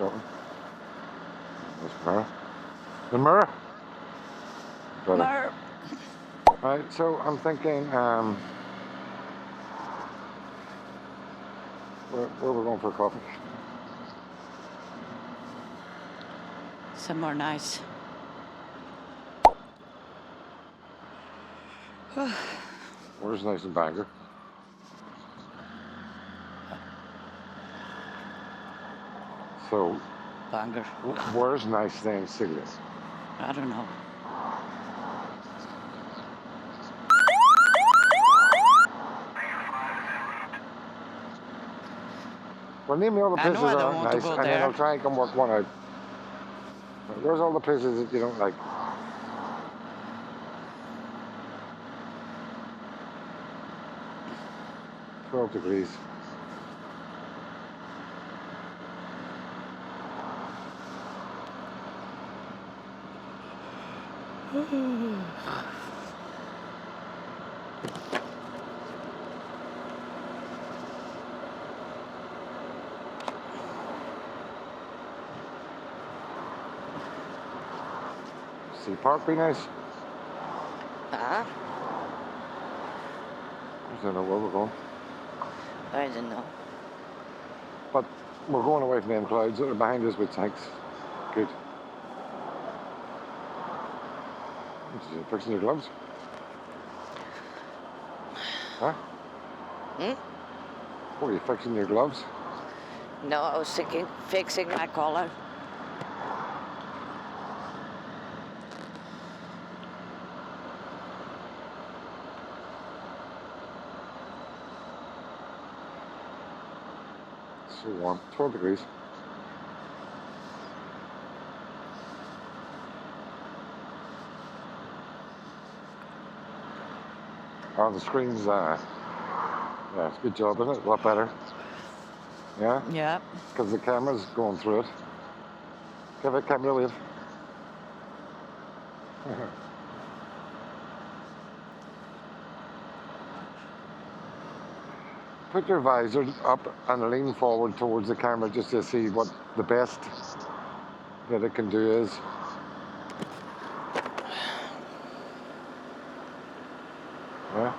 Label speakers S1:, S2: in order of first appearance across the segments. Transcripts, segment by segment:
S1: something. This mirror. The mirror? Better.
S2: Mer.
S1: Right, so I'm thinking, where we're going for coffee?
S2: Somewhere nice.
S1: Where's nice in Bangor? So,
S2: Bangor.
S1: where's nice thing Siglis?
S2: I don't know.
S1: Well, name me all the
S2: I
S1: places
S2: know I
S1: that
S2: don't
S1: aren't
S2: want to
S1: nice,
S2: go
S1: and then
S2: there.
S1: I'll try and come work one out. Where's all the places that you don't like? $12 degrees. Sea Park be nice.
S2: Huh?
S1: I don't know where we're going.
S2: I don't know.
S1: But we're going away from them clouds that are behind us, which thanks. Good. Fixing your gloves? Huh? What are you fixing your gloves?
S2: No, I was thinking fixing my collar.
S1: So warm. 12 degrees. Oh, the screen's, yeah, it's a good job, isn't it? A lot better. Yeah?
S2: Yeah.
S1: Because the camera's going through it. Give it camera wave. Put your visor up and lean forward towards the camera just to see what the best that it can do is. Yeah?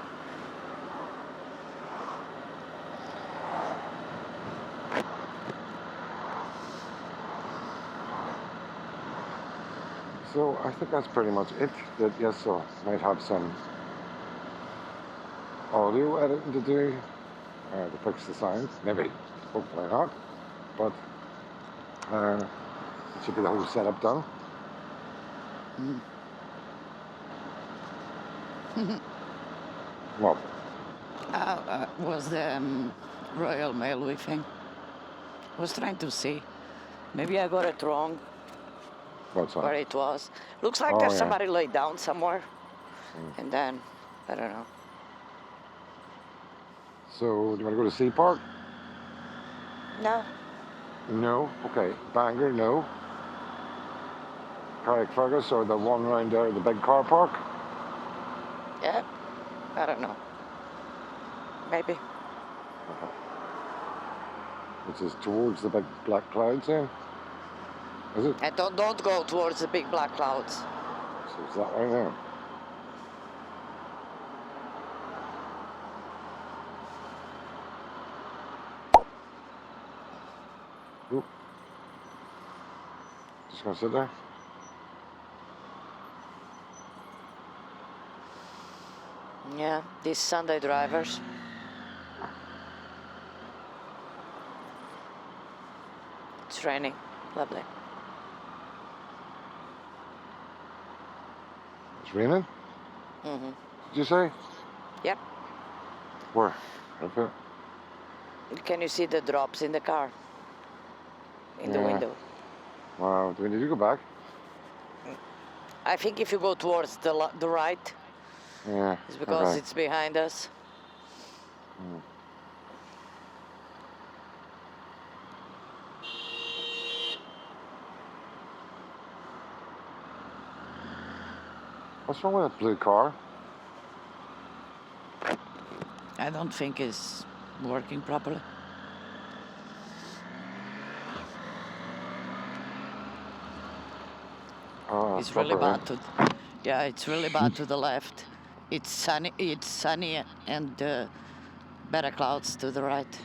S1: So I think that's pretty much it. That yes, so might have some audio editing to do to fix the sound. Maybe, hopefully not. But it should be the whole setup done. What?
S2: Was the Royal Mail thing. Was trying to see. Maybe I got it wrong.
S1: What's that?
S2: Where it was. Looks like
S1: Oh,
S2: there's
S1: yeah.
S2: somebody laid down somewhere. And then, I don't know.
S1: So, do you want to go to Sea Park?
S2: No.
S1: No. Okay. Bangor, no. Carrickfergus or the one round there, the big car park?
S2: Yeah. I don't know. Maybe.
S1: Okay. Which is towards the big black clouds then? Is it?
S2: And don't go towards the big black clouds.
S1: So it's that way now. Oop. Just gonna sit there.
S2: Yeah, these Sunday drivers. It's raining. Lovely.
S1: It's raining?
S2: Mm-hmm.
S1: Did you say?
S2: Yep.
S1: Where? Okay.
S2: Can you see the drops in the car? In the window.
S1: Wow. Do we need to go back?
S2: I think if you go towards the right,
S1: Yeah.
S2: it's because
S1: okay.
S2: it's behind us.
S1: What's wrong with that blue car?
S2: I don't think it's working properly.
S1: Oh,
S2: It's really
S1: proper rain.
S2: bad yeah, it's really bad to the left. It's sunny and better clouds to the right.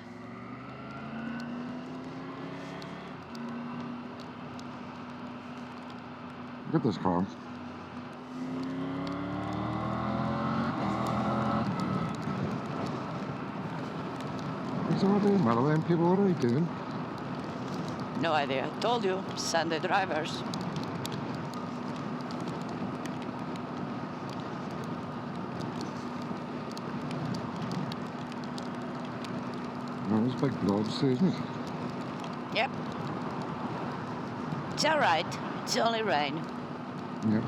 S1: Look at this car. So what are they, Madeline people, what are they doing?
S2: No idea. I told you, Sunday drivers.
S1: Oh, it's big blobs too, isn't it?
S2: Yep. It's all right. It's only rain.
S1: Yep.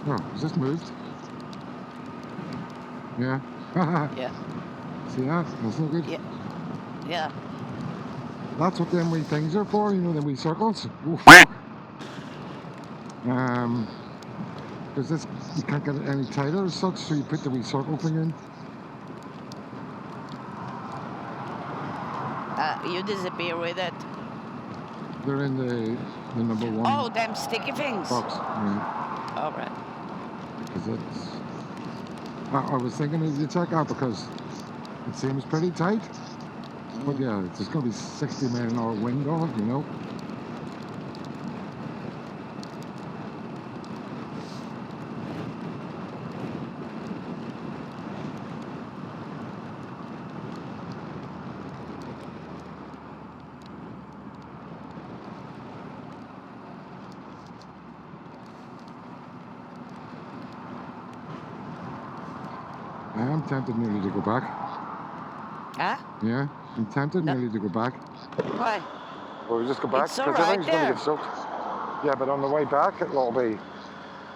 S1: Oh, is this moved? Yeah.
S2: Yeah.
S1: See that? That's not good.
S2: Yeah. Yeah.
S1: That's what them wee things are for, you know, them wee circles. Oof. Because this, you can't get it any tighter as such, so you put the wee circle thing in.
S2: You disappear with it.
S1: They're in the number one
S2: Oh, them sticky things.
S1: box. Yeah.
S2: All right.
S1: Because it's... I was thinking of you check out because it seems pretty tight. But yeah, there's going to be 60 mile an hour wind on it, you know. I am tempted nearly to go back.
S2: Huh?
S1: Yeah, I'm tempted
S2: No.
S1: nearly to go back.
S2: Why?
S1: Well, we just go back
S2: It's all
S1: because
S2: right
S1: everything's going to
S2: there.
S1: get soaked. Yeah, but on the way back it'll all be...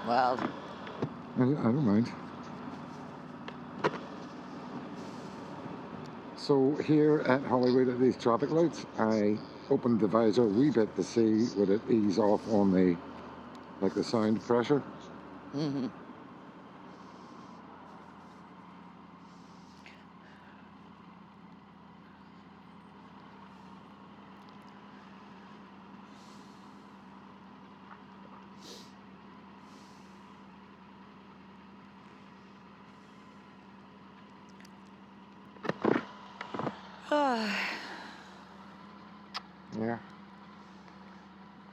S2: Well,
S1: I don't mind. So here at Hollywood at these traffic lights, I opened the visor a wee bit to see would it ease off on the, like the sound pressure.
S2: mm-hmm.
S1: Yeah.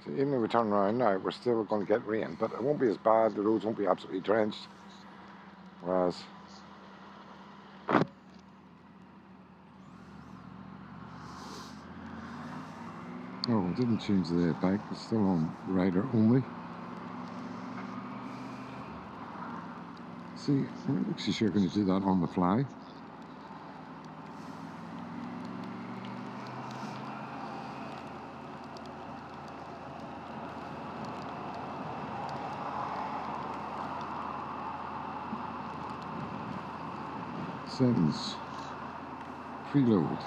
S1: So even if we turn around now, we're still going to get rain, but it won't be as bad. The roads won't be absolutely drenched. Whereas... Oh, I didn't change the bike. It's still on rider only. See, I'm not actually sure going to do that on the fly. Settings. Preload.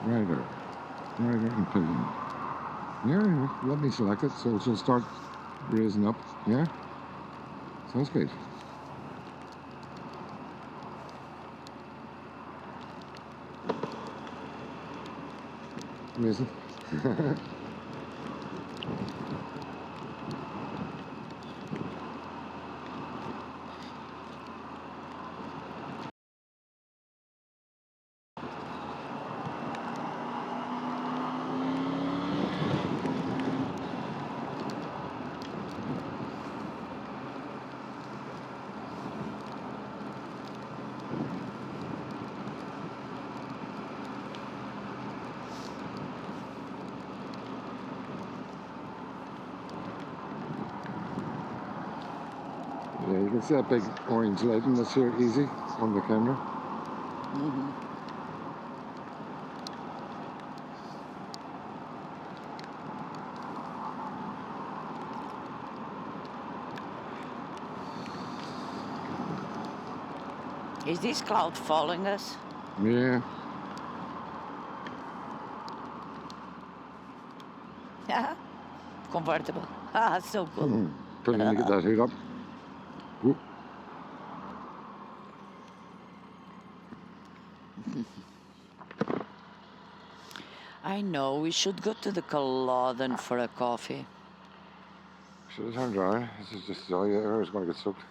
S1: Rider including. Yeah, let me select it so it'll start raising up. Yeah, sounds good. Raising. Yeah, you can see that big orange light in this here easy on the camera.
S2: Mm-hmm. Is this cloud following us?
S1: Yeah.
S2: Yeah, convertible. Ah, so cool.
S1: Put in to get that hood up. Whoop.
S2: I know, we should go to the Culloden for a coffee.
S1: Should have turned around. This is just, oh yeah, I was going to get soaked.